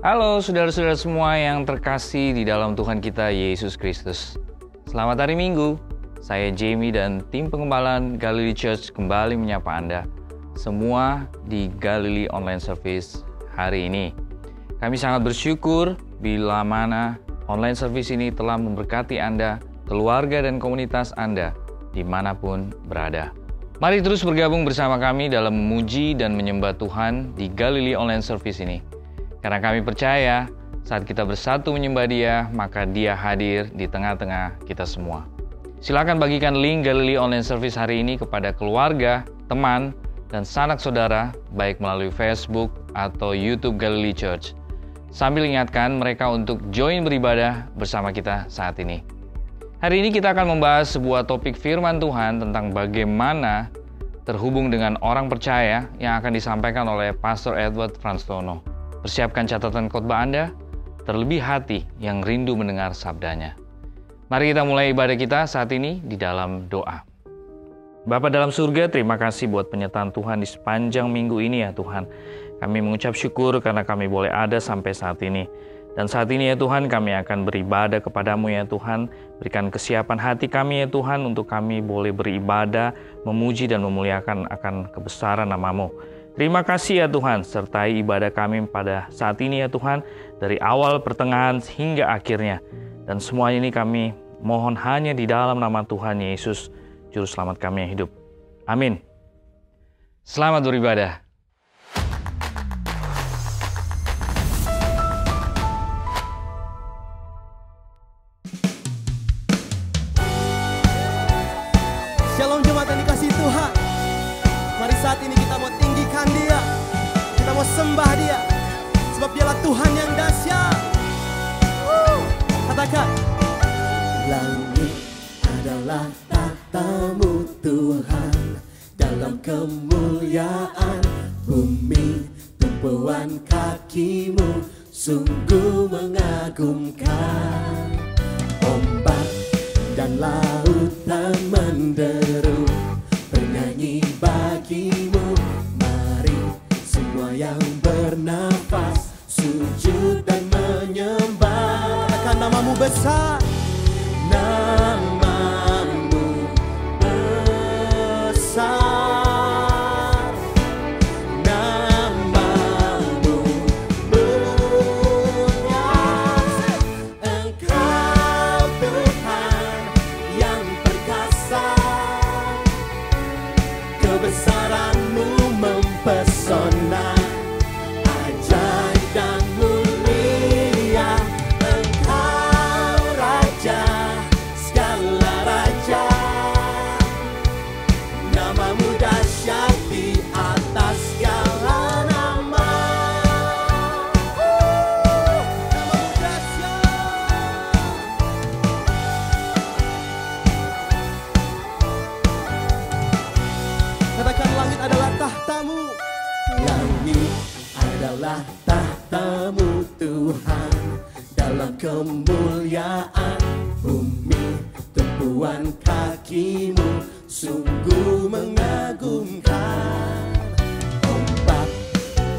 Halo saudara-saudara semua yang terkasih di dalam Tuhan kita Yesus Kristus. Selamat hari Minggu. Saya Jamie dan tim pengembalaan Galilee Church kembali menyapa Anda semua di Galilee Online Service hari ini. Kami sangat bersyukur bila mana online service ini telah memberkati Anda, keluarga dan komunitas Anda dimanapun berada. Mari terus bergabung bersama kami dalam memuji dan menyembah Tuhan di Galilee Online Service ini. Karena kami percaya saat kita bersatu menyembah Dia, maka Dia hadir di tengah-tengah kita semua. Silakan bagikan link Galilee Online Service hari ini kepada keluarga, teman, dan sanak saudara, baik melalui Facebook atau YouTube Galilee Church. Sambil ingatkan mereka untuk join beribadah bersama kita saat ini. Hari ini kita akan membahas sebuah topik firman Tuhan tentang bagaimana terhubung dengan orang percaya yang akan disampaikan oleh Pastor Edward Franstono. Persiapkan catatan khotbah Anda, terlebih hati yang rindu mendengar sabdanya. Mari kita mulai ibadah kita saat ini di dalam doa. Bapa dalam surga, terima kasih buat penyertaan Tuhan di sepanjang minggu ini ya Tuhan. Kami mengucap syukur karena kami boleh ada sampai saat ini. Dan saat ini ya Tuhan, kami akan beribadah kepadamu ya Tuhan. Berikan kesiapan hati kami ya Tuhan untuk kami boleh beribadah, memuji dan memuliakan akan kebesaran nama-Mu. Terima kasih ya Tuhan, sertai ibadah kami pada saat ini ya Tuhan, dari awal, pertengahan, hingga akhirnya. Dan semua ini kami mohon hanya di dalam nama Tuhan Yesus, Juru Selamat kami yang hidup. Amin. Selamat beribadah. Shalom jemaat yang dikasihi Tuhan. Mari saat ini kita mau tinggikan Dia, kita mau sembah Dia, sebab Dialah Tuhan yang dahsyat. Katakan, langit adalah tahta-Mu Tuhan, dalam kemuliaan bumi tumpuan kaki-Mu sungguh mengagumkan. Ombak dan lautan menderu bernyanyi bagi-Mu. Mari semua yang bernafas sujud dan menyembah. Katakan nama-Mu besar, nama-Mu besar, nama-Mu mulia. Engkau Tuhan yang perkasa, kebesaran-Mu mempesona, ajaib dan mulia. Engkau Raja segala raja, nama-Mu dahsyat di atas segala nama. Nama-Mu dahsyat. Katakan, langit adalah tahta-Mu. Langit adalah tahta-Mu Tuhan, dalam kemuliaan bumi tumpuan kaki-Mu sungguh mengagumkan. Ombak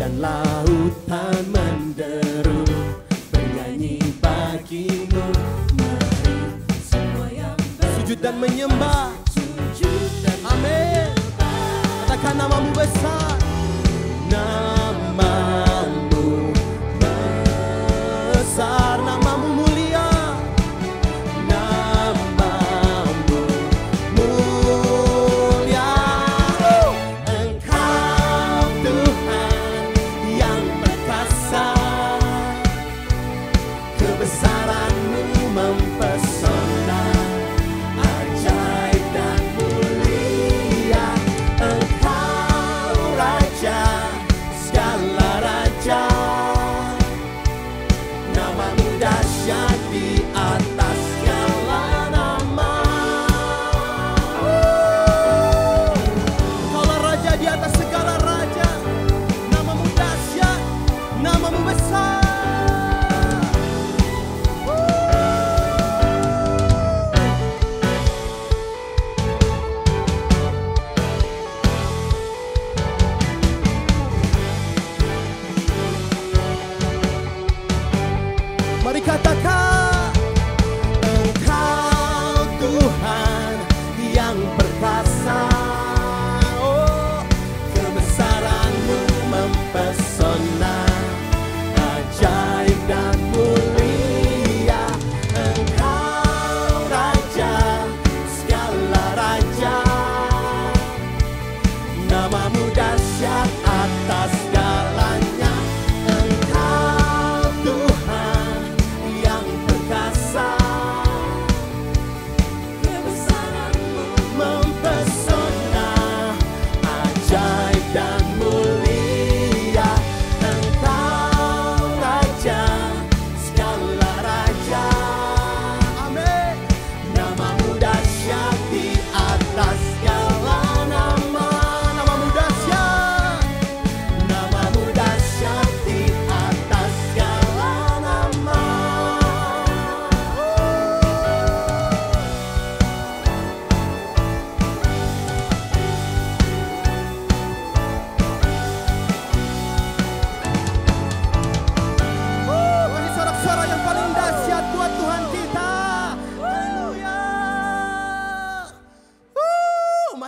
dan lautan menderu bernyanyi bagi-Mu. Mari semua yang sujud dan menyembah. Amin. Katakan nama-Mu besar, nama-Mu besar, nama-Mu mulia, nama-Mu mulia. Engkau Tuhan yang perkasa, kebesaran-Mu mempesona, ajaib dan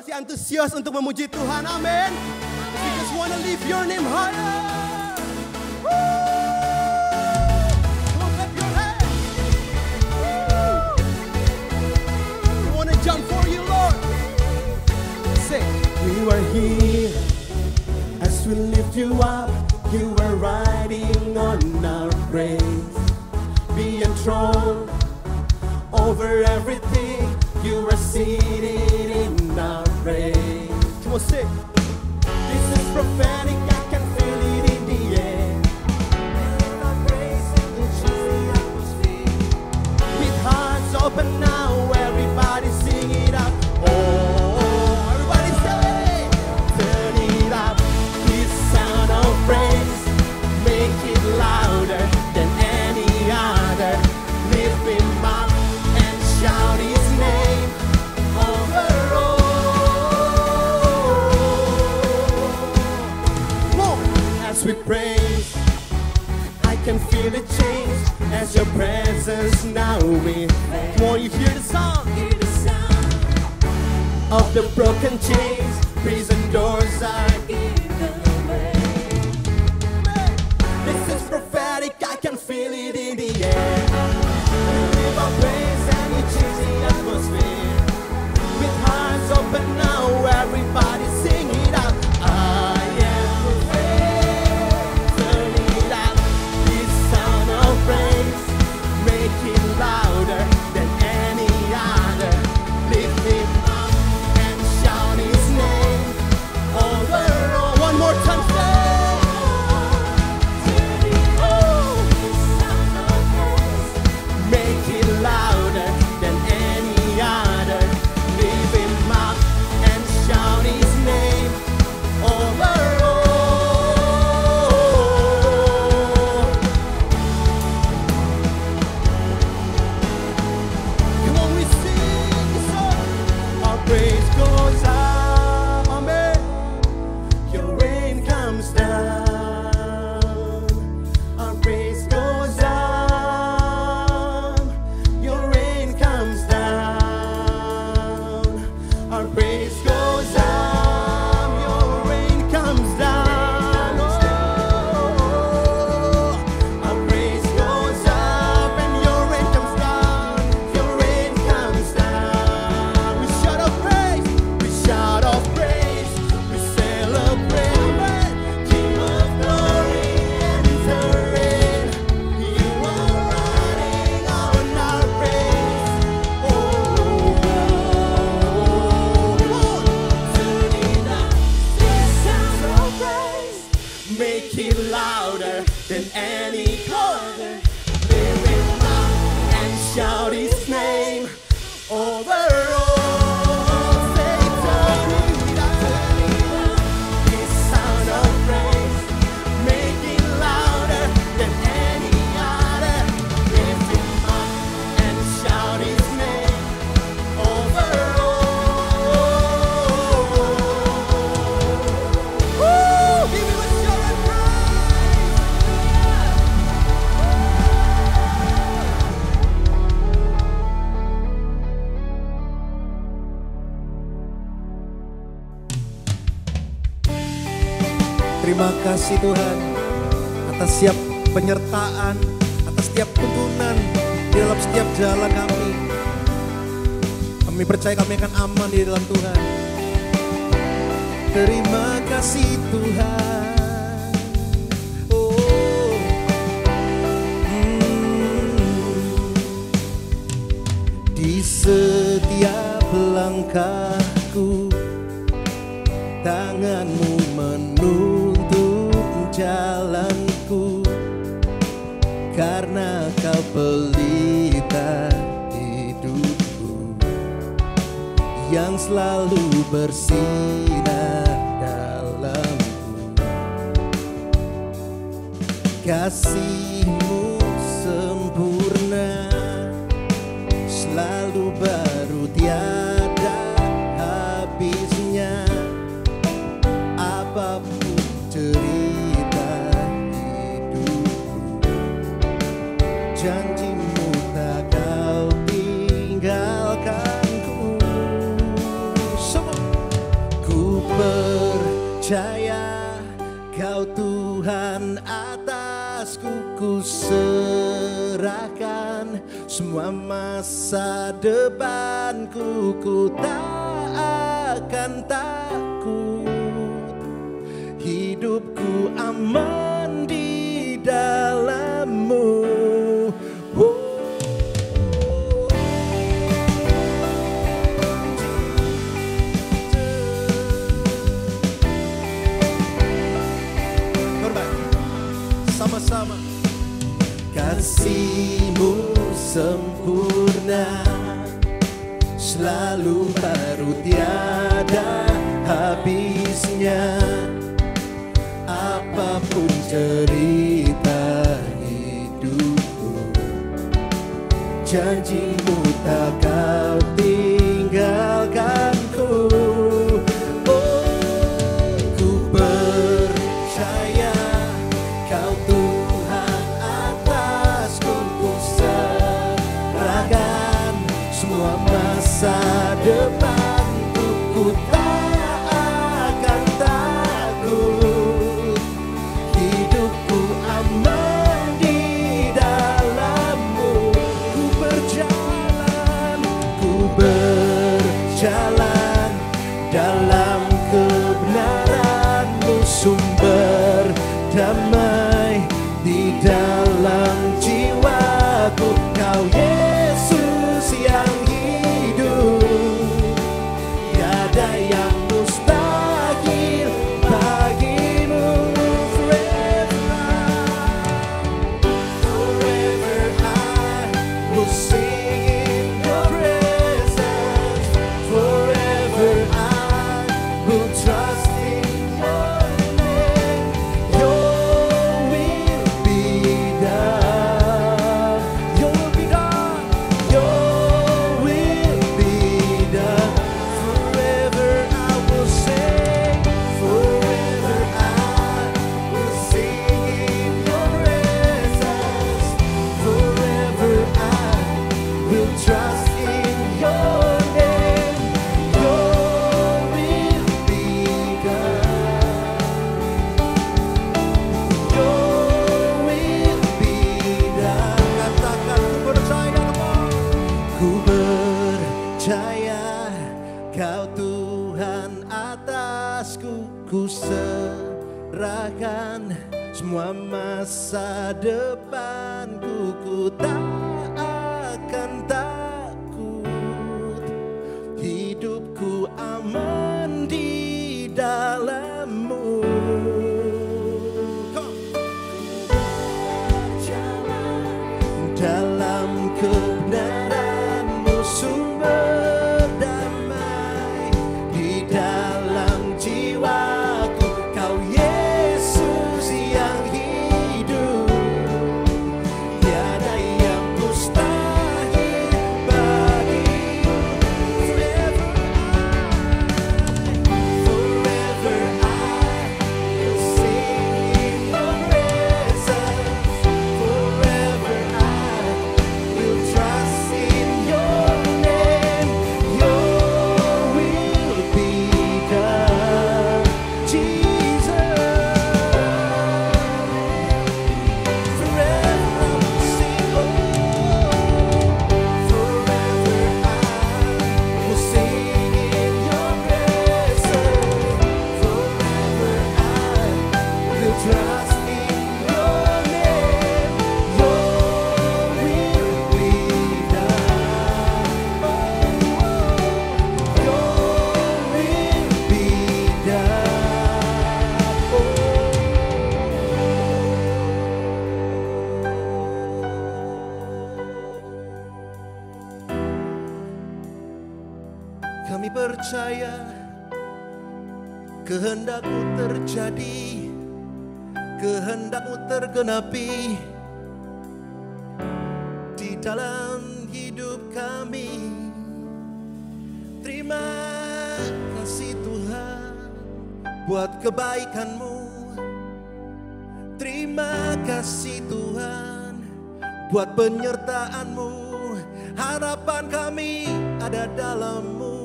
masih antusias untuk memuji Tuhan, amin. If you just wanna lift your name higher. Woo! Come on, clap your hands. Woo! We wanna jump for you, Lord. Say, we were here as we lift you up. You were riding on our praise, being enthroned over everything. You were seated in our praise. Come on, sing. This is prophetic, I can feel it in the air. With our praise and the atmosphere. With hearts open now, everybody sing it up. Oh, everybody say, turn it up. This sound of praise, make it louder than any other. Lift him up and shout his name over all. More as we praise, I can feel the change as your presence now with. Come on, you hear the sound of the broken chains, prison doors are given away. This is prophetic, I can feel it in the air. We live our praise and we change the atmosphere. With hearts open now, everybody sing it out. I am faith, turn it up. This sound of praise, make it louder than any other. Lift him up and shout his name over all. One more time, say. Make it louder than any other. Lift him up and shout his name over all. Come on, we sing the song. Our praise goes up, amen. Your rain comes down. Our praise goes up. Your rain comes down. Our praise goes up. Your rain comes down. Oh, our praise goes up and your rain comes down. Your rain comes down. We shout of praise. We shout of praise. We celebrate. King of glory, enter in. You are riding on our praise. Oh, turn it up. This sound of praise, make it louder than any other. Lift him up and shout his name over all. Say, turn it up. This sound of praise, make it louder than any other. Lift him up and shout his name over all. Woo! Give him a shout of Terima kasih Tuhan atas setiap penyertaan, atas setiap tuntunan di dalam setiap jalan kami. Kami percaya kami akan aman di dalam Tuhan. Terima kasih Tuhan. Oh. Di setiap langkahku, tanganmu menuntun jalanku, karena kau pelita hidupku yang selalu bersinar dalamku. Kasih-Mu sempurna, selalu baru, tiada habisnya. Apapun cerita hidupku, janji-Mu tak kau tinggalkanku. Semua percaya Kau Tuhan atasku, ku serahkan semua masa depanku. Ku tak akan takut, hidupku aman di dalam-Mu. Sama-sama. Kasih-Mu sempurna, selalu baru, tiada habisnya. Apapun cerita hidupku, janji-Mu tak Kau tinggalkanku. Masa depanku, ku tak akan takut, hidupku aman di dalam-Mu. Ku berjalan dalam kebenaran-Mu, sumber damai di dalam jiwaku. Kau Yesus yang tiada yang mustahil bagi-Mu. Forever I will sing in Your presence. Forever I will trust in Your name. Your will be done. Your will be done. Your will be done. Trust in Your name, Your will be done. Your will be done. Katakan ku percaya, ku percaya Kau Tuhan atasku, ku serahkan semua masa depanku. Ku tak akan takut, hidupku aman di dalam-Mu. Dalam kebenaran-Mu, sumber damai di dalam jiwaku. Kau Yesus yang hidup, tiada yang mustahil bagi-Mu. Forever I will sing in Your presence. Forever I will trust in Your name. Your will be done, Jesus. Forever I will sing, oh. Forever I will sing in Your presence. Forever I will trust in Your name. Your will be done. Your will be done. Kami percaya kehendak-Mu terjadi, kehendak-Mu tergenapi di dalam hidup kami. Terima kasih Tuhan buat kebaikan-Mu. Terima kasih Tuhan buat penyertaan-Mu. Harapan kami ada dalam-Mu,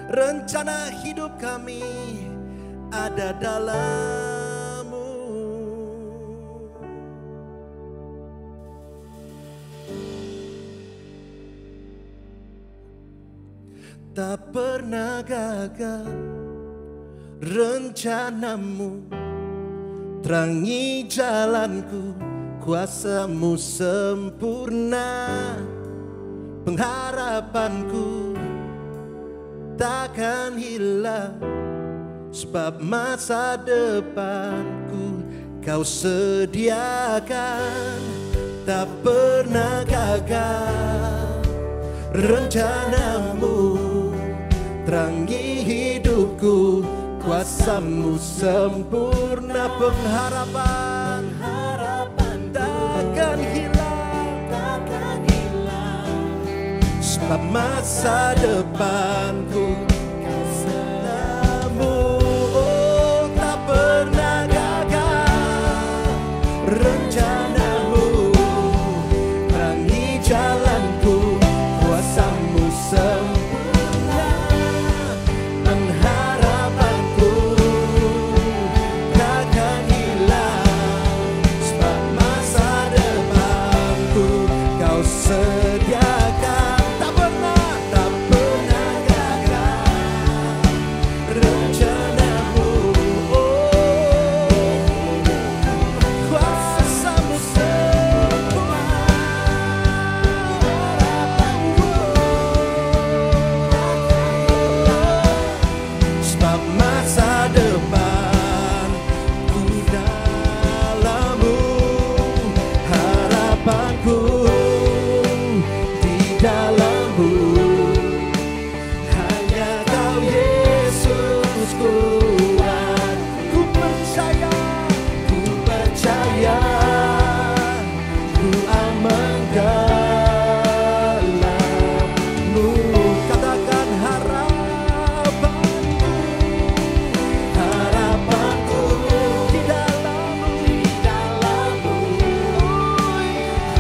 rencana hidup kami ada dalam-Mu. Tak pernah gagal rencana-Mu, terangi jalanku, kuasa-Mu sempurna. Pengharapanku takkan hilang, sebab masa depanku Kau sediakan. Tak pernah gagal rencana-Mu, terangi hidupku, kuasa-Mu sempurna. Pengharapan takkan hilang, sebab masa depanku Kau selamu. Oh, tak pernah gagal rencana-Mu, terangi jalanku, kuasa-Mu sempurna. Pengharapanku takkan hilang, sebab masa depanku Kau sediakan. Tak pernah gagal rencana-Mu. Oh, kuasa-Mu sempurna. Sebab masa depanku dalam-Mu, harapanku di dalam-Mu. Hanya Kau Yesus kuat. Ku percaya, ku aman dalam-Mu. Katakan harapanku di dalam-Mu. Oh,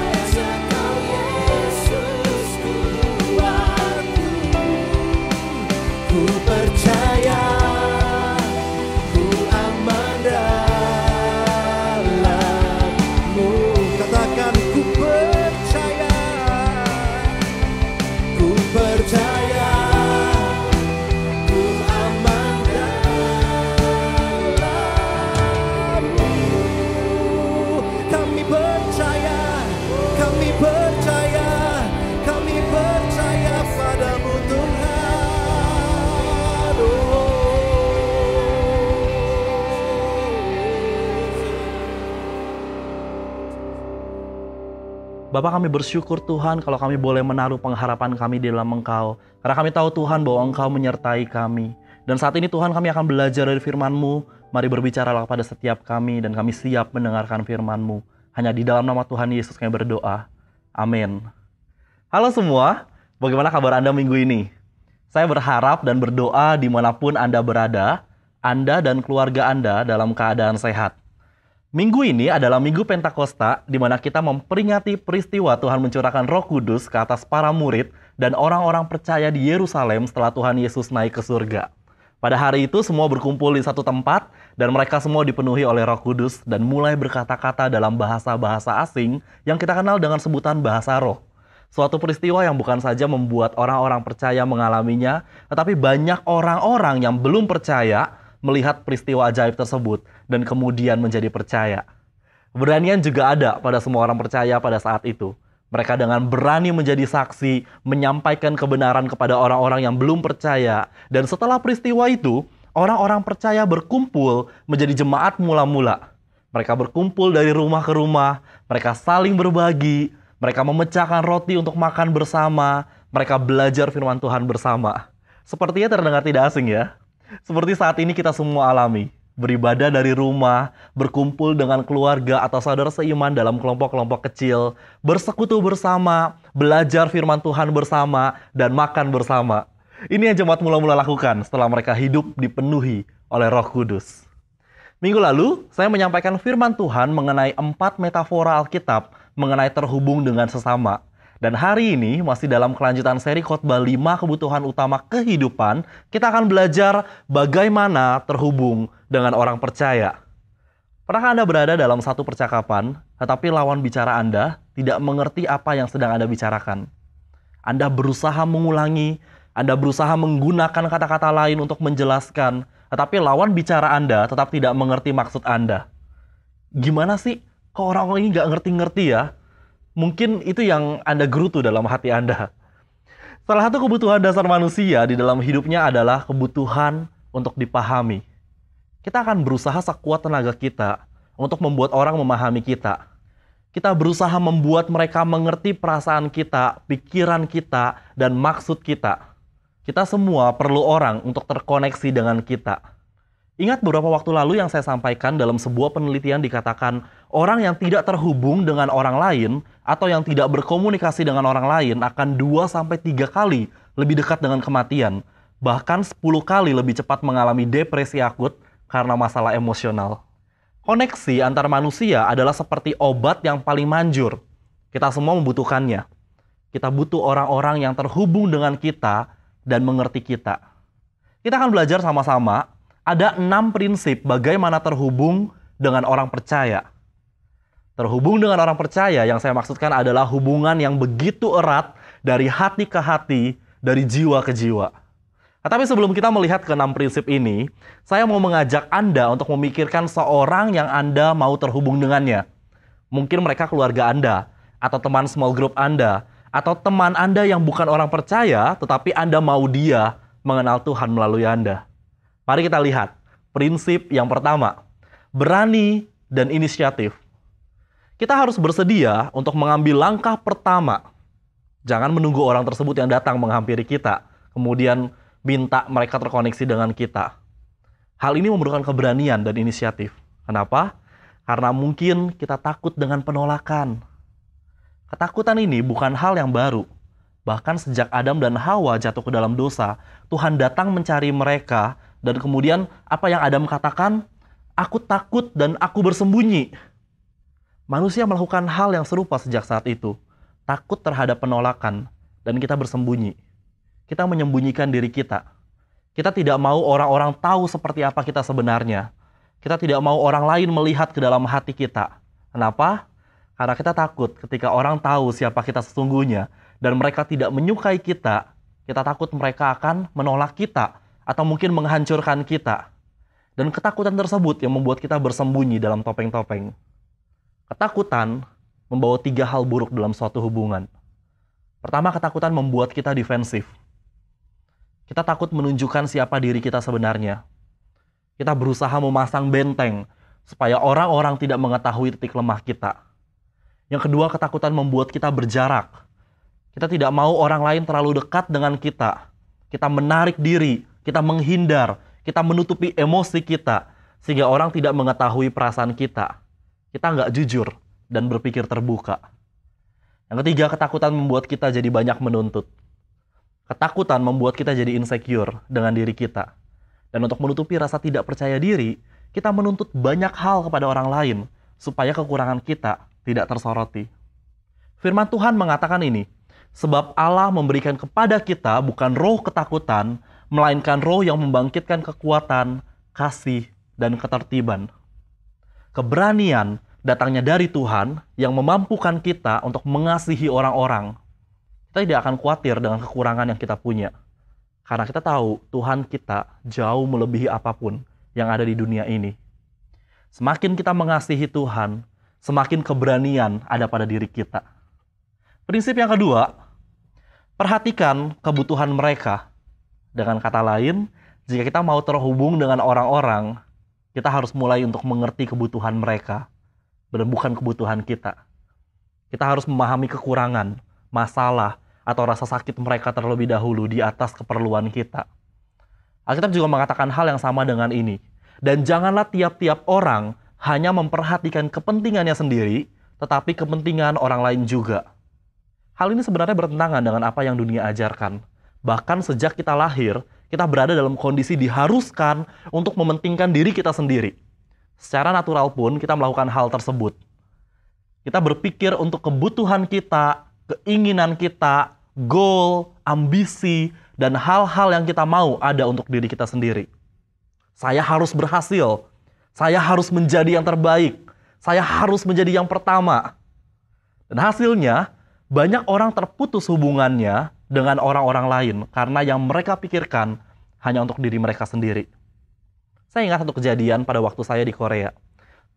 hanya Kau Yesus kuat. Ku percaya, ku aman dalam-Mu. Katakan ku percaya, ku aman dalam-Mu. Kami percaya padamu Tuhan. Bapak, kami bersyukur Tuhan kalau kami boleh menaruh pengharapan kami di dalam Engkau. Karena kami tahu Tuhan bahwa Engkau menyertai kami. Dan saat ini Tuhan, kami akan belajar dari firman-Mu. Mari berbicaralah kepada setiap kami dan kami siap mendengarkan firman-Mu. Hanya di dalam nama Tuhan Yesus kami berdoa. Amin. Halo semua, bagaimana kabar Anda minggu ini? Saya berharap dan berdoa dimanapun Anda berada, Anda dan keluarga Anda dalam keadaan sehat. Minggu ini adalah Minggu Pentakosta, di mana kita memperingati peristiwa Tuhan mencurahkan Roh Kudus ke atas para murid dan orang-orang percaya di Yerusalem setelah Tuhan Yesus naik ke surga. Pada hari itu semua berkumpul di satu tempat dan mereka semua dipenuhi oleh Roh Kudus dan mulai berkata-kata dalam bahasa-bahasa asing yang kita kenal dengan sebutan bahasa roh. Suatu peristiwa yang bukan saja membuat orang-orang percaya mengalaminya, tetapi banyak orang-orang yang belum percaya melihat peristiwa ajaib tersebut dan kemudian menjadi percaya. Keberanian juga ada pada semua orang percaya pada saat itu. Mereka dengan berani menjadi saksi, menyampaikan kebenaran kepada orang-orang yang belum percaya. Dan setelah peristiwa itu, orang-orang percaya berkumpul menjadi jemaat mula-mula. Mereka berkumpul dari rumah ke rumah, mereka saling berbagi, mereka memecahkan roti untuk makan bersama, mereka belajar firman Tuhan bersama. Sepertinya terdengar tidak asing ya. Seperti saat ini kita semua alami. Beribadah dari rumah, berkumpul dengan keluarga atau saudara seiman dalam kelompok-kelompok kecil, bersekutu bersama, belajar firman Tuhan bersama, dan makan bersama. Ini yang jemaat mula-mula lakukan setelah mereka hidup dipenuhi oleh Roh Kudus. Minggu lalu, saya menyampaikan firman Tuhan mengenai 4 metafora Alkitab mengenai terhubung dengan sesama. Dan hari ini masih dalam kelanjutan seri khotbah 5 kebutuhan utama kehidupan, kita akan belajar bagaimana terhubung dengan orang percaya. Pernahkah Anda berada dalam satu percakapan, tetapi lawan bicara Anda tidak mengerti apa yang sedang Anda bicarakan? Anda berusaha mengulangi, Anda berusaha menggunakan kata-kata lain untuk menjelaskan, tetapi lawan bicara Anda tetap tidak mengerti maksud Anda. Gimana sih? Kok orang-orang ini nggak ngerti-ngerti ya? Mungkin itu yang Anda gerutu dalam hati Anda. Salah satu kebutuhan dasar manusia di dalam hidupnya adalah kebutuhan untuk dipahami. Kita akan berusaha sekuat tenaga kita untuk membuat orang memahami kita. Kita berusaha membuat mereka mengerti perasaan kita, pikiran kita, dan maksud kita. Kita semua perlu orang untuk terkoneksi dengan kita. Ingat beberapa waktu lalu yang saya sampaikan dalam sebuah penelitian dikatakan orang yang tidak terhubung dengan orang lain atau yang tidak berkomunikasi dengan orang lain akan 2-3 kali lebih dekat dengan kematian. Bahkan 10 kali lebih cepat mengalami depresi akut karena masalah emosional. Koneksi antar manusia adalah seperti obat yang paling manjur. Kita semua membutuhkannya. Kita butuh orang-orang yang terhubung dengan kita dan mengerti kita. Kita akan belajar sama-sama. Ada 6 prinsip bagaimana terhubung dengan orang percaya. Terhubung dengan orang percaya yang saya maksudkan adalah hubungan yang begitu erat dari hati ke hati, dari jiwa ke jiwa. Tapi sebelum kita melihat ke 6 prinsip ini, saya mau mengajak Anda untuk memikirkan seorang yang Anda mau terhubung dengannya. Mungkin mereka keluarga Anda, atau teman small group Anda, atau teman Anda yang bukan orang percaya, tetapi Anda mau dia mengenal Tuhan melalui Anda. Mari kita lihat prinsip yang pertama, berani dan inisiatif. Kita harus bersedia untuk mengambil langkah pertama. Jangan menunggu orang tersebut yang datang menghampiri kita, kemudian minta mereka terkoneksi dengan kita. Hal ini memerlukan keberanian dan inisiatif. Kenapa? Karena mungkin kita takut dengan penolakan. Ketakutan ini bukan hal yang baru. Bahkan sejak Adam dan Hawa jatuh ke dalam dosa, Tuhan datang mencari mereka. Dan kemudian apa yang Adam katakan? Aku takut dan aku bersembunyi. Manusia melakukan hal yang serupa sejak saat itu. Takut terhadap penolakan. Dan kita bersembunyi. Kita menyembunyikan diri kita. Kita tidak mau orang-orang tahu seperti apa kita sebenarnya. Kita tidak mau orang lain melihat ke dalam hati kita. Kenapa? Karena kita takut ketika orang tahu siapa kita sesungguhnya. Dan mereka tidak menyukai kita. Kita takut mereka akan menolak kita. Atau mungkin menghancurkan kita. Dan ketakutan tersebut yang membuat kita bersembunyi dalam topeng-topeng. Ketakutan membawa 3 hal buruk dalam suatu hubungan. Pertama, ketakutan membuat kita defensif. Kita takut menunjukkan siapa diri kita sebenarnya. Kita berusaha memasang benteng supaya orang-orang tidak mengetahui titik lemah kita. Yang kedua, ketakutan membuat kita berjarak. Kita tidak mau orang lain terlalu dekat dengan kita. Kita menarik diri. Kita menghindar, kita menutupi emosi kita, sehingga orang tidak mengetahui perasaan kita. Kita nggak jujur dan berpikir terbuka. Yang ketiga, ketakutan membuat kita jadi banyak menuntut. Ketakutan membuat kita jadi insecure dengan diri kita. Dan untuk menutupi rasa tidak percaya diri, kita menuntut banyak hal kepada orang lain, supaya kekurangan kita tidak tersoroti. Firman Tuhan mengatakan ini, sebab Allah memberikan kepada kita bukan roh ketakutan, melainkan roh yang membangkitkan kekuatan, kasih, dan ketertiban. Keberanian datangnya dari Tuhan yang memampukan kita untuk mengasihi orang-orang. Kita tidak akan khawatir dengan kekurangan yang kita punya. Karena kita tahu Tuhan kita jauh melebihi apapun yang ada di dunia ini. Semakin kita mengasihi Tuhan, semakin keberanian ada pada diri kita. Prinsip yang kedua, perhatikan kebutuhan mereka. Dengan kata lain, jika kita mau terhubung dengan orang-orang, kita harus mulai untuk mengerti kebutuhan mereka, dan bukan kebutuhan kita. Kita harus memahami kekurangan, masalah, atau rasa sakit mereka terlebih dahulu di atas keperluan kita. Alkitab juga mengatakan hal yang sama dengan ini. Dan janganlah tiap-tiap orang hanya memperhatikan kepentingannya sendiri, tetapi kepentingan orang lain juga. Hal ini sebenarnya bertentangan dengan apa yang dunia ajarkan. Bahkan sejak kita lahir, kita berada dalam kondisi diharuskan untuk mementingkan diri kita sendiri. Secara natural pun kita melakukan hal tersebut. Kita berpikir untuk kebutuhan kita keinginan kita, goal, ambisi, dan hal-hal yang kita mau ada untuk diri kita sendiri. Saya harus berhasil, saya harus menjadi yang terbaik, saya harus menjadi yang pertama. Dan hasilnya, banyak orang terputus hubungannya dengan orang-orang lain karena yang mereka pikirkan hanya untuk diri mereka sendiri. Saya ingat satu kejadian pada waktu saya di Korea.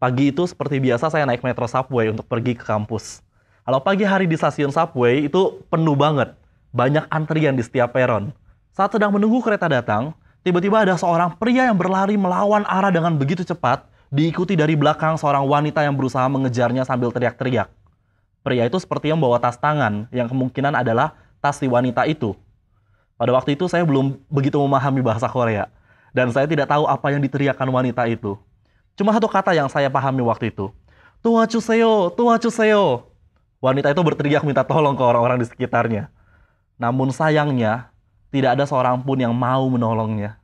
Pagi itu seperti biasa saya naik metro subway untuk pergi ke kampus. Kalau pagi hari di stasiun subway itu penuh banget. Banyak antrian di setiap peron. Saat sedang menunggu kereta datang, tiba-tiba ada seorang pria yang berlari melawan arah dengan begitu cepat, diikuti dari belakang seorang wanita yang berusaha mengejarnya sambil teriak-teriak. Pria itu seperti yang membawa tas tangan, yang kemungkinan adalah tas si wanita itu. Pada waktu itu saya belum begitu memahami bahasa Korea, dan saya tidak tahu apa yang diteriakkan wanita itu. Cuma satu kata yang saya pahami waktu itu. Dowajuseyo, dowajuseyo. Wanita itu berteriak minta tolong ke orang-orang di sekitarnya. Namun sayangnya, tidak ada seorang pun yang mau menolongnya.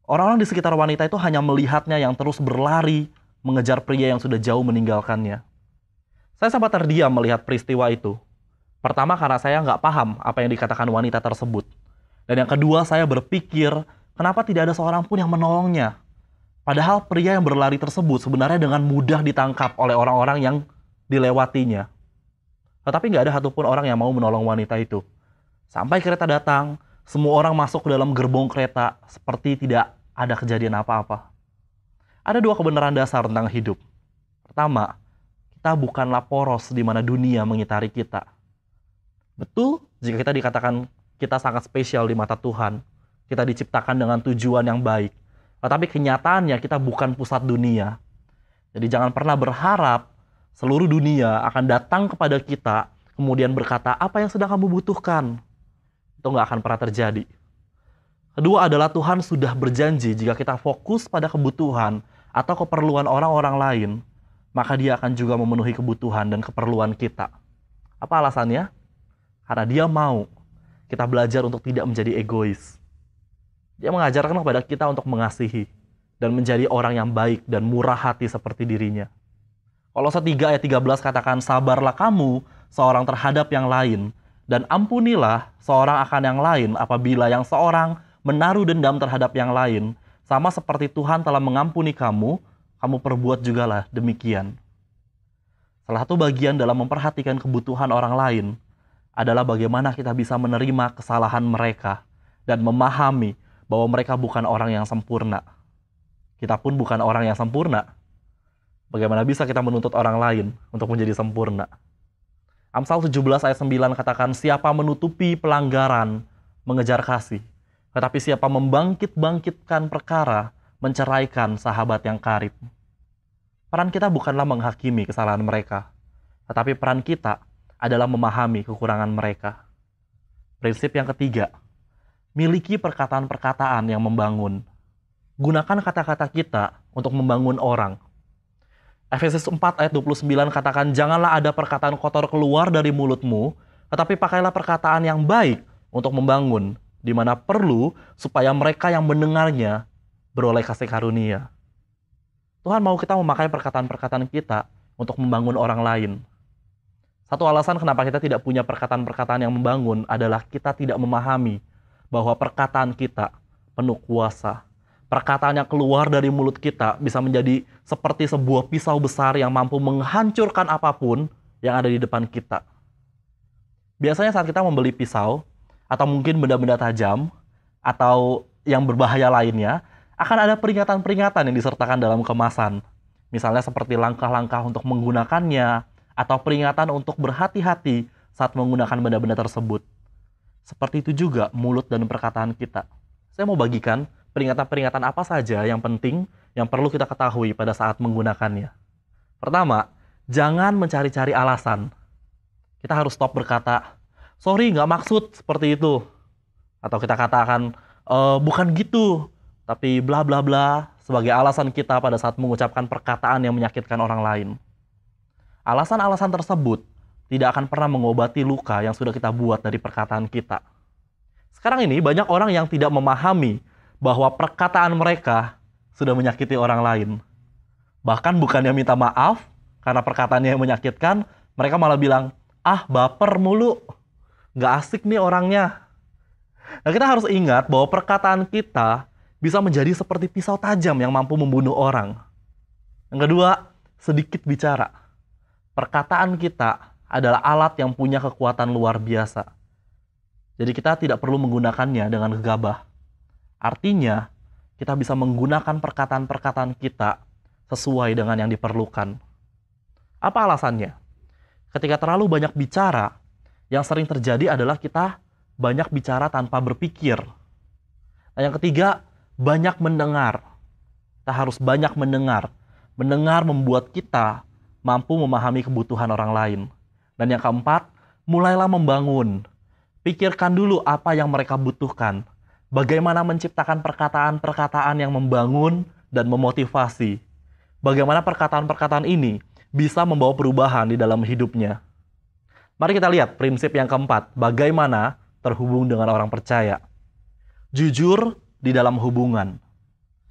Orang-orang di sekitar wanita itu hanya melihatnya yang terus berlari, mengejar pria yang sudah jauh meninggalkannya. Saya sempat terdiam melihat peristiwa itu. Pertama karena saya nggak paham apa yang dikatakan wanita tersebut. Dan yang kedua saya berpikir, kenapa tidak ada seorang pun yang menolongnya? Padahal pria yang berlari tersebut sebenarnya dengan mudah ditangkap oleh orang-orang yang dilewatinya. Tetapi nggak ada satupun orang yang mau menolong wanita itu. Sampai kereta datang, semua orang masuk ke dalam gerbong kereta seperti tidak ada kejadian apa-apa. Ada dua kebenaran dasar tentang hidup. Pertama, kita bukanlah poros di mana dunia mengitari kita. Betul, jika kita dikatakan kita sangat spesial di mata Tuhan, kita diciptakan dengan tujuan yang baik. Tetapi kenyataannya kita bukan pusat dunia. Jadi jangan pernah berharap seluruh dunia akan datang kepada kita, kemudian berkata, apa yang sedang kamu butuhkan? Itu nggak akan pernah terjadi. Kedua adalah Tuhan sudah berjanji jika kita fokus pada kebutuhan atau keperluan orang-orang lain, maka Dia akan juga memenuhi kebutuhan dan keperluan kita. Apa alasannya? Karena Dia mau kita belajar untuk tidak menjadi egois. Dia mengajarkan kepada kita untuk mengasihi dan menjadi orang yang baik dan murah hati seperti dirinya. Kolose 3 ayat 13 katakan, sabarlah kamu seorang terhadap yang lain, dan ampunilah seorang akan yang lain apabila yang seorang menaruh dendam terhadap yang lain, sama seperti Tuhan telah mengampuni kamu, kamu perbuat jugalah demikian. Salah satu bagian dalam memperhatikan kebutuhan orang lain adalah bagaimana kita bisa menerima kesalahan mereka dan memahami bahwa mereka bukan orang yang sempurna. Kita pun bukan orang yang sempurna. Bagaimana bisa kita menuntut orang lain untuk menjadi sempurna? Amsal 17 ayat 9 katakan, siapa menutupi pelanggaran, mengejar kasih. Tetapi siapa membangkit-bangkitkan perkara, menceraikan sahabat yang karib. Peran kita bukanlah menghakimi kesalahan mereka, tetapi peran kita adalah memahami kekurangan mereka. Prinsip yang ketiga, miliki perkataan-perkataan yang membangun. Gunakan kata-kata kita untuk membangun orang. Efesus 4 ayat 29 katakan, janganlah ada perkataan kotor keluar dari mulutmu, tetapi pakailah perkataan yang baik untuk membangun, di mana perlu supaya mereka yang mendengarnya beroleh kasih karunia. Tuhan mau kita memakai perkataan-perkataan kita untuk membangun orang lain. Satu alasan kenapa kita tidak punya perkataan-perkataan yang membangun adalah kita tidak memahami bahwa perkataan kita penuh kuasa. Perkataan yang keluar dari mulut kita bisa menjadi seperti sebuah pisau besar yang mampu menghancurkan apapun yang ada di depan kita. Biasanya saat kita membeli pisau, atau mungkin benda-benda tajam, atau yang berbahaya lainnya, akan ada peringatan-peringatan yang disertakan dalam kemasan. Misalnya seperti langkah-langkah untuk menggunakannya, atau peringatan untuk berhati-hati saat menggunakan benda-benda tersebut. Seperti itu juga mulut dan perkataan kita. Saya mau bagikan peringatan-peringatan apa saja yang penting yang perlu kita ketahui pada saat menggunakannya. Pertama, jangan mencari-cari alasan. Kita harus stop berkata, sorry nggak maksud seperti itu. Atau kita katakan, bukan gitu, tapi bla bla bla sebagai alasan kita pada saat mengucapkan perkataan yang menyakitkan orang lain. Alasan-alasan tersebut tidak akan pernah mengobati luka yang sudah kita buat dari perkataan kita. Sekarang ini banyak orang yang tidak memahami bahwa perkataan mereka sudah menyakiti orang lain. Bahkan bukannya minta maaf karena perkataannya yang menyakitkan, mereka malah bilang, ah baper mulu, nggak asik nih orangnya. Nah, kita harus ingat bahwa perkataan kita bisa menjadi seperti pisau tajam yang mampu membunuh orang. Yang kedua, sedikit bicara. Perkataan kita adalah alat yang punya kekuatan luar biasa. Jadi kita tidak perlu menggunakannya dengan gegabah. Artinya, kita bisa menggunakan perkataan-perkataan kita sesuai dengan yang diperlukan. Apa alasannya? Ketika terlalu banyak bicara, yang sering terjadi adalah kita banyak bicara tanpa berpikir. Nah, yang ketiga, banyak mendengar. Kita harus banyak mendengar. Mendengar membuat kita mampu memahami kebutuhan orang lain. Dan yang keempat, mulailah membangun. Pikirkan dulu apa yang mereka butuhkan. Bagaimana menciptakan perkataan-perkataan yang membangun dan memotivasi. Bagaimana perkataan-perkataan ini bisa membawa perubahan di dalam hidupnya. Mari kita lihat prinsip yang keempat, bagaimana terhubung dengan orang percaya. Jujur di dalam hubungan.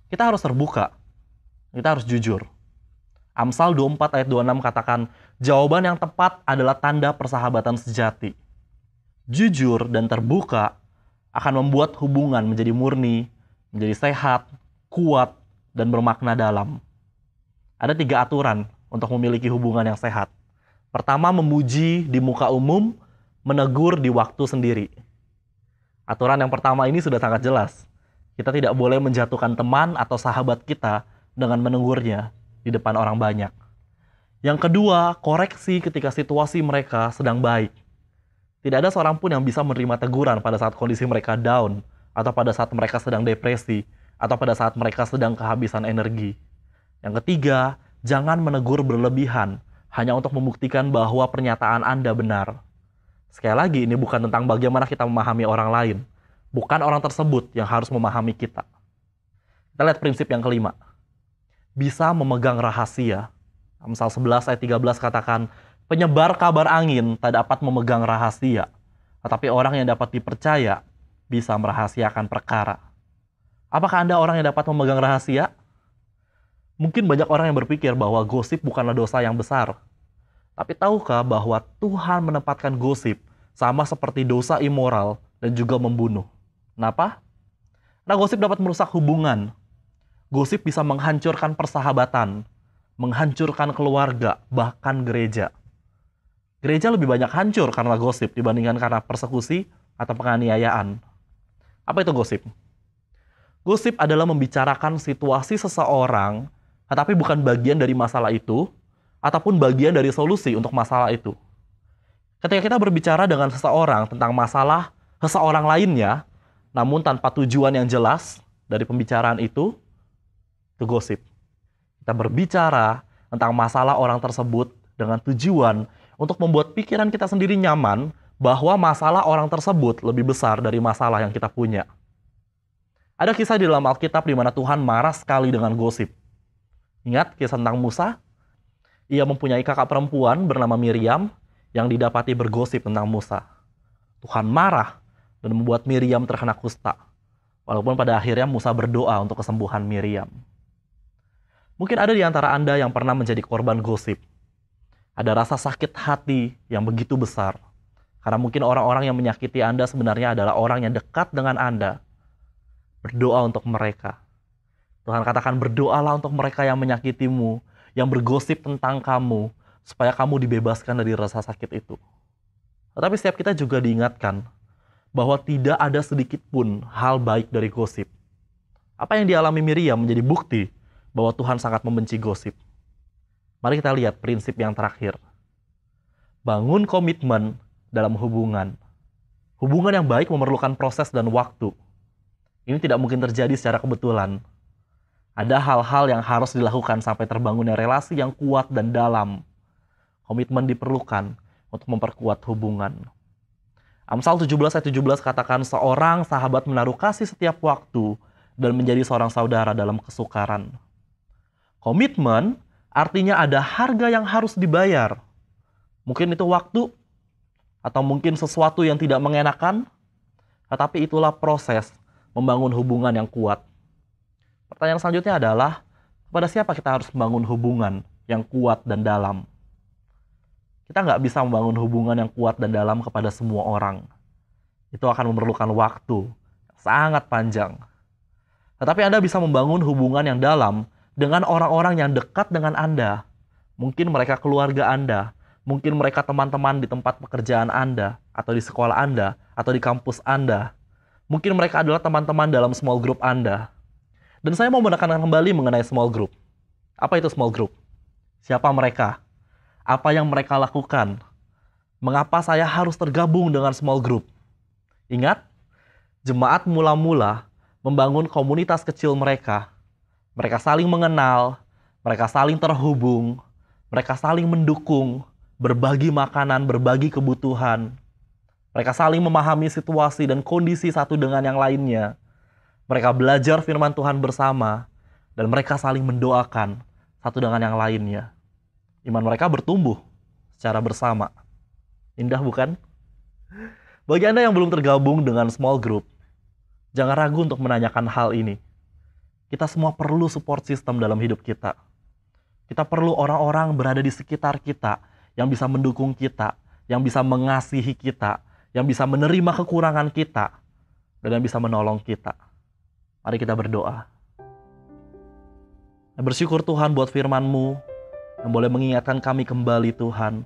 Kita harus terbuka. Kita harus jujur. Amsal 24 ayat 26 katakan, jawaban yang tepat adalah tanda persahabatan sejati. Jujur dan terbuka akan membuat hubungan menjadi murni, menjadi sehat, kuat, dan bermakna dalam. Ada 3 aturan untuk memiliki hubungan yang sehat. Pertama, memuji di muka umum, menegur di waktu sendiri. Aturan yang pertama ini sudah sangat jelas. Kita tidak boleh menjatuhkan teman atau sahabat kita dengan menegurnya di depan orang banyak. Yang kedua, koreksi ketika situasi mereka sedang baik. Tidak ada seorang pun yang bisa menerima teguran pada saat kondisi mereka down, atau pada saat mereka sedang depresi, atau pada saat mereka sedang kehabisan energi. Yang ketiga, jangan menegur berlebihan, hanya untuk membuktikan bahwa pernyataan Anda benar. Sekali lagi, ini bukan tentang bagaimana kita memahami orang lain. Bukan orang tersebut yang harus memahami kita. Kita lihat prinsip yang kelima. Bisa memegang rahasia. Amsal 11 ayat 13 katakan, penyebar kabar angin tak dapat memegang rahasia. Tetapi orang yang dapat dipercaya bisa merahasiakan perkara. Apakah Anda orang yang dapat memegang rahasia? Mungkin banyak orang yang berpikir bahwa gosip bukanlah dosa yang besar. Tapi tahukah bahwa Tuhan menempatkan gosip sama seperti dosa immoral dan juga membunuh? Kenapa? Karena gosip dapat merusak hubungan. Gosip bisa menghancurkan persahabatan, menghancurkan keluarga, bahkan gereja. Gereja lebih banyak hancur karena gosip dibandingkan karena persekusi atau penganiayaan. Apa itu gosip? Gosip adalah membicarakan situasi seseorang, tetapi bukan bagian dari masalah itu, ataupun bagian dari solusi untuk masalah itu. Ketika kita berbicara dengan seseorang tentang masalah seseorang lainnya, namun tanpa tujuan yang jelas dari pembicaraan itu gosip. Kita berbicara tentang masalah orang tersebut dengan tujuan untuk membuat pikiran kita sendiri nyaman bahwa masalah orang tersebut lebih besar dari masalah yang kita punya. Ada kisah di dalam Alkitab di mana Tuhan marah sekali dengan gosip. Ingat kisah tentang Musa? Ia mempunyai kakak perempuan bernama Miriam yang didapati bergosip tentang Musa. Tuhan marah dan membuat Miriam terkena kusta. Walaupun pada akhirnya Musa berdoa untuk kesembuhan Miriam. Mungkin ada di antara Anda yang pernah menjadi korban gosip. Ada rasa sakit hati yang begitu besar. Karena mungkin orang-orang yang menyakiti Anda sebenarnya adalah orang yang dekat dengan Anda. Berdoa untuk mereka. Tuhan katakan berdoalah untuk mereka yang menyakitimu, yang bergosip tentang kamu, supaya kamu dibebaskan dari rasa sakit itu. Tetapi setiap kita juga diingatkan bahwa tidak ada sedikit pun hal baik dari gosip. Apa yang dialami Miriam menjadi bukti bahwa Tuhan sangat membenci gosip. Mari kita lihat prinsip yang terakhir. Bangun komitmen dalam hubungan. Hubungan yang baik memerlukan proses dan waktu. Ini tidak mungkin terjadi secara kebetulan. Ada hal-hal yang harus dilakukan sampai terbangunnya relasi yang kuat dan dalam. Komitmen diperlukan untuk memperkuat hubungan. Amsal 17 ayat 17 katakan seorang sahabat menaruh kasih setiap waktu dan menjadi seorang saudara dalam kesukaran. Komitmen artinya ada harga yang harus dibayar. Mungkin itu waktu, atau mungkin sesuatu yang tidak mengenakan, tetapi itulah proses membangun hubungan yang kuat. Pertanyaan selanjutnya adalah, kepada siapa kita harus membangun hubungan yang kuat dan dalam? kita nggak bisa membangun hubungan yang kuat dan dalam kepada semua orang. Itu akan memerlukan waktu sangat panjang. Tetapi Anda bisa membangun hubungan yang dalam dengan orang-orang yang dekat dengan Anda. Mungkin mereka keluarga Anda, mungkin mereka teman-teman di tempat pekerjaan Anda, atau di sekolah Anda, atau di kampus Anda. Mungkin mereka adalah teman-teman dalam small group Anda. Dan saya mau menekankan kembali mengenai small group. Apa itu small group? Siapa mereka? Apa yang mereka lakukan? Mengapa saya harus tergabung dengan small group? Ingat, jemaat mula-mula membangun komunitas kecil mereka. Mereka saling mengenal, mereka saling terhubung, mereka saling mendukung, berbagi makanan, berbagi kebutuhan. Mereka saling memahami situasi dan kondisi satu dengan yang lainnya. Mereka belajar firman Tuhan bersama, dan mereka saling mendoakan satu dengan yang lainnya. Iman mereka bertumbuh secara bersama. Indah bukan? Bagi Anda yang belum tergabung dengan small group, jangan ragu untuk menanyakan hal ini. Kita semua perlu support system dalam hidup kita. Kita perlu orang-orang berada di sekitar kita yang bisa mendukung kita, yang bisa mengasihi kita, yang bisa menerima kekurangan kita, dan yang bisa menolong kita. Mari kita berdoa. Bersyukur Tuhan buat firman-Mu yang boleh mengingatkan kami kembali Tuhan,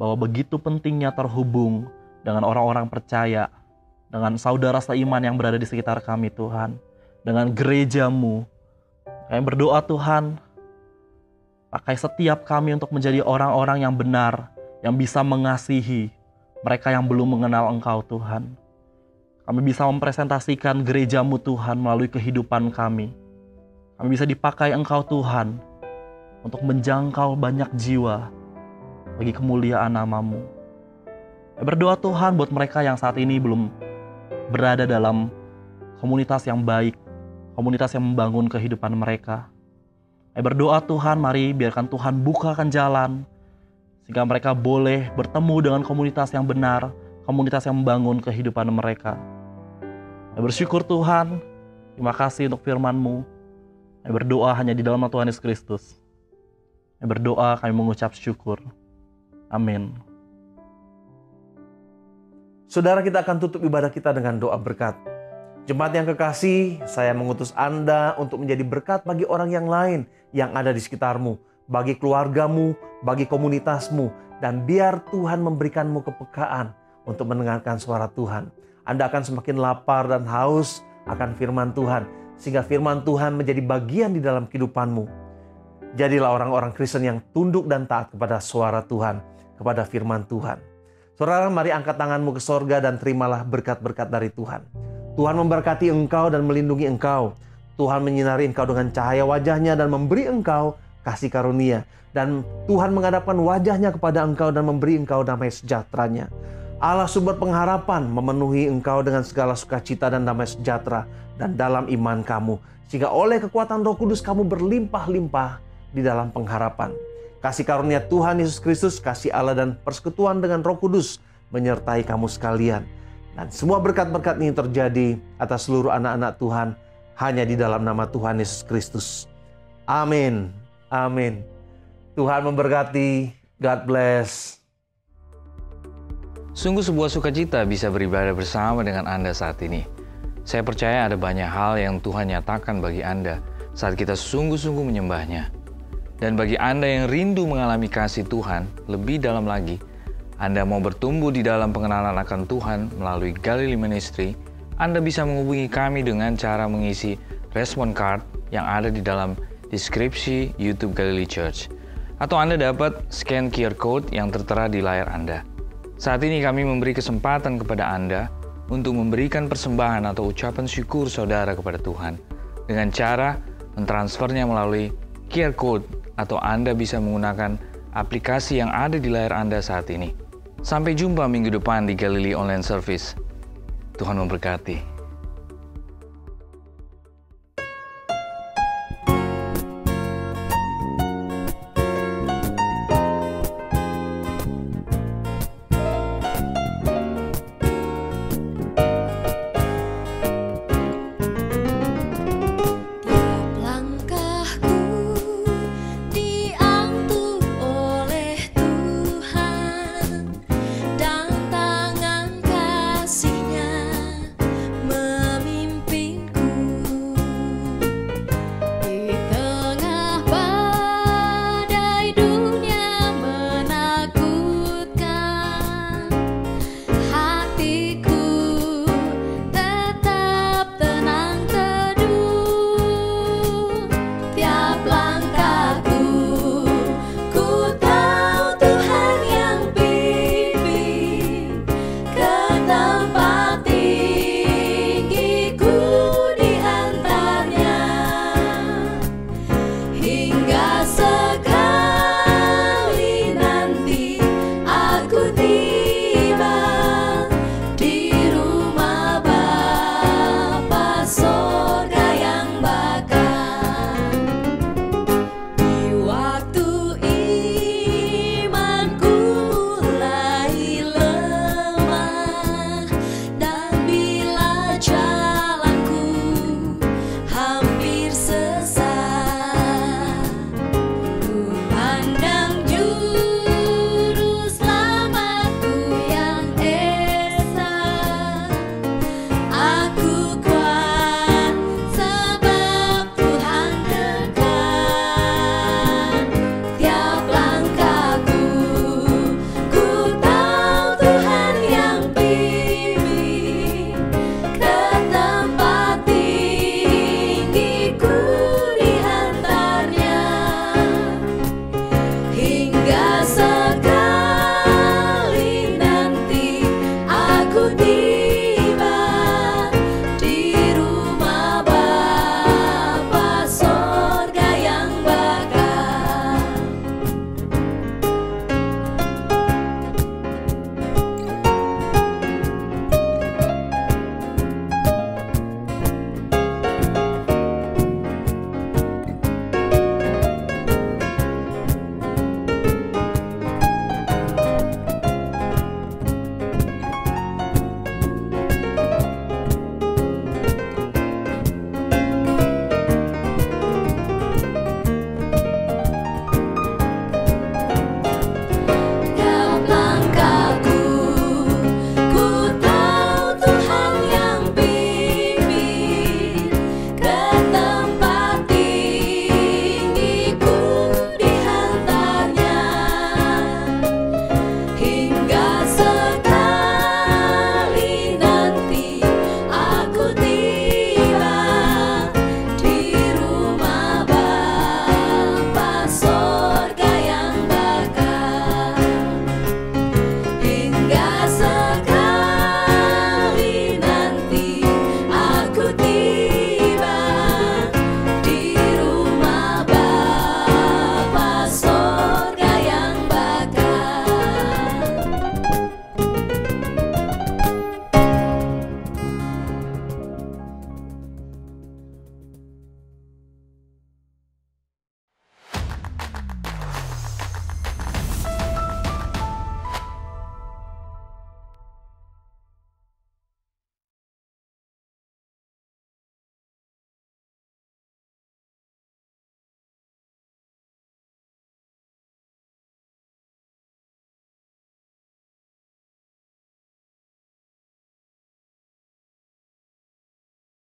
bahwa begitu pentingnya terhubung dengan orang-orang percaya, dengan saudara seiman yang berada di sekitar kami Tuhan, dengan gereja-Mu. Kami berdoa Tuhan, pakai setiap kami untuk menjadi orang-orang yang benar, yang bisa mengasihi mereka yang belum mengenal Engkau Tuhan. Kami bisa mempresentasikan gereja-Mu Tuhan melalui kehidupan kami. Kami bisa dipakai Engkau Tuhan untuk menjangkau banyak jiwa bagi kemuliaan nama-Mu. Berdoa Tuhan buat mereka yang saat ini belum berada dalam komunitas yang baik, komunitas yang membangun kehidupan mereka. Berdoa Tuhan, mari biarkan Tuhan bukakan jalan, sehingga mereka boleh bertemu dengan komunitas yang benar, komunitas yang membangun kehidupan mereka. Bersyukur Tuhan, terima kasih untuk firman-Mu. Berdoa hanya di dalam nama Tuhan Yesus Kristus. Berdoa kami mengucap syukur. Amin. Saudara, kita akan tutup ibadah kita dengan doa berkat. Jemaat yang kekasih, saya mengutus Anda untuk menjadi berkat bagi orang yang lain yang ada di sekitarmu, bagi keluargamu, bagi komunitasmu, dan biar Tuhan memberikanmu kepekaan untuk mendengarkan suara Tuhan. Anda akan semakin lapar dan haus akan firman Tuhan, sehingga firman Tuhan menjadi bagian di dalam kehidupanmu. Jadilah orang-orang Kristen yang tunduk dan taat kepada suara Tuhan, kepada firman Tuhan. Saudara, mari angkat tanganmu ke sorga dan terimalah berkat-berkat dari Tuhan. Tuhan memberkati engkau dan melindungi engkau. Tuhan menyinari engkau dengan cahaya wajahnya dan memberi engkau kasih karunia. Dan Tuhan menghadapkan wajahnya kepada engkau dan memberi engkau damai sejahtera-Nya. Allah sumber pengharapan memenuhi engkau dengan segala sukacita dan damai sejahtera dan dalam iman kamu. Sehingga oleh kekuatan Roh Kudus kamu berlimpah-limpah di dalam pengharapan. Kasih karunia Tuhan Yesus Kristus, kasih Allah dan persekutuan dengan Roh Kudus menyertai kamu sekalian. Dan semua berkat-berkat ini terjadi atas seluruh anak-anak Tuhan hanya di dalam nama Tuhan Yesus Kristus. Amin. Amin. Tuhan memberkati. God bless. Sungguh sebuah sukacita bisa beribadah bersama dengan Anda saat ini. Saya percaya ada banyak hal yang Tuhan nyatakan bagi Anda saat kita sungguh-sungguh menyembah-Nya. Dan bagi Anda yang rindu mengalami kasih Tuhan lebih dalam lagi, Anda mau bertumbuh di dalam pengenalan akan Tuhan melalui Galilee Ministry, Anda bisa menghubungi kami dengan cara mengisi respon card yang ada di dalam deskripsi YouTube Galilee Church. Atau Anda dapat scan QR Code yang tertera di layar Anda. Saat ini kami memberi kesempatan kepada Anda untuk memberikan persembahan atau ucapan syukur saudara kepada Tuhan dengan cara mentransfernya melalui QR Code, atau Anda bisa menggunakan aplikasi yang ada di layar Anda saat ini. Sampai jumpa minggu depan di Galilee Online Service. Tuhan memberkati.